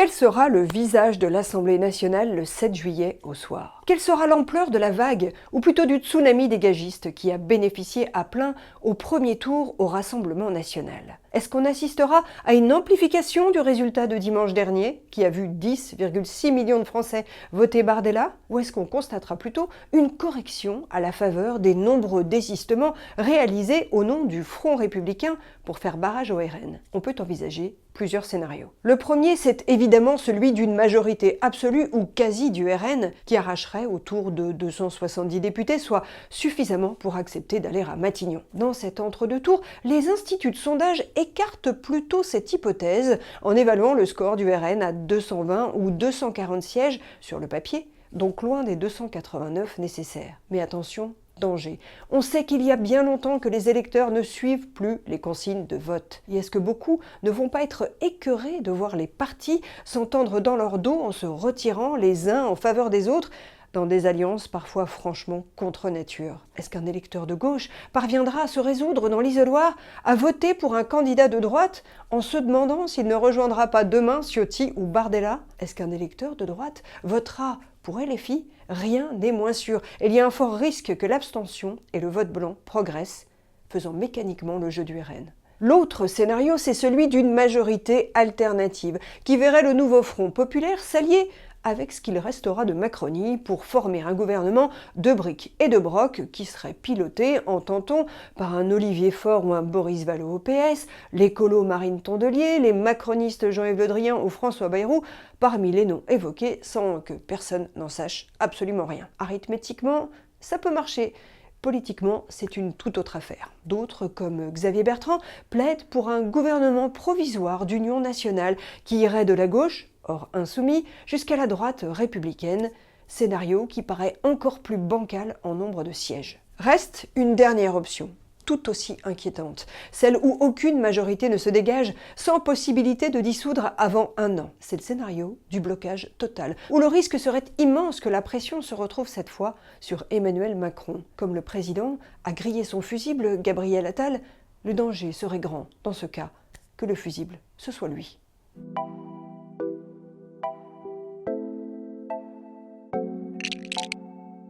Quel sera le visage de l'Assemblée nationale le 7 juillet au soir? Quelle sera l'ampleur de la vague, ou plutôt du tsunami des gagistes qui a bénéficié à plein au premier tour au Rassemblement national? Est-ce qu'on assistera à une amplification du résultat de dimanche dernier, qui a vu 10,6 millions de Français voter Bardella? Ou est-ce qu'on constatera plutôt une correction à la faveur des nombreux désistements réalisés au nom du Front républicain pour faire barrage au RN? On peut envisager plusieurs scénarios. Le premier, c'est évidemment celui d'une majorité absolue ou quasi du RN qui arracherait autour de 270 députés, soit suffisamment pour accepter d'aller à Matignon. Dans cet entre-deux-tours, les instituts de sondage écartent plutôt cette hypothèse en évaluant le score du RN à 220 ou 240 sièges sur le papier, donc loin des 289 nécessaires. Mais attention, danger. On sait qu'il y a bien longtemps que les électeurs ne suivent plus les consignes de vote. Et est-ce que beaucoup ne vont pas être écœurés de voir les partis s'entendre dans leur dos en se retirant les uns en faveur des autres dans des alliances parfois franchement contre nature? Est-ce qu'un électeur de gauche parviendra à se résoudre dans l'isoloir à voter pour un candidat de droite en se demandant s'il ne rejoindra pas demain Ciotti ou Bardella? Est-ce qu'un électeur de droite votera pour LFI? Rien n'est moins sûr. Il y a un fort risque que l'abstention et le vote blanc progressent, faisant mécaniquement le jeu du RN. L'autre scénario, c'est celui d'une majorité alternative, qui verrait le nouveau Front populaire s'allier avec ce qu'il restera de Macronie pour former un gouvernement de briques et de broc qui serait piloté, entend-on, par un Olivier Faure ou un Boris Vallaud au PS, l'écolo Marine Tondelier, les macronistes Jean-Yves Le Drian ou François Bayrou, parmi les noms évoqués sans que personne n'en sache absolument rien. Arithmétiquement, ça peut marcher. Politiquement, c'est une toute autre affaire. D'autres, comme Xavier Bertrand, plaident pour un gouvernement provisoire d'union nationale qui irait de la gauche, hors insoumis, jusqu'à la droite républicaine, scénario qui paraît encore plus bancal en nombre de sièges. Reste une dernière option, tout aussi inquiétante, celle où aucune majorité ne se dégage sans possibilité de dissoudre avant un an. C'est le scénario du blocage total, où le risque serait immense que la pression se retrouve cette fois sur Emmanuel Macron. Comme le président a grillé son fusible, Gabriel Attal, le danger serait grand, dans ce cas, que le fusible, ce soit lui.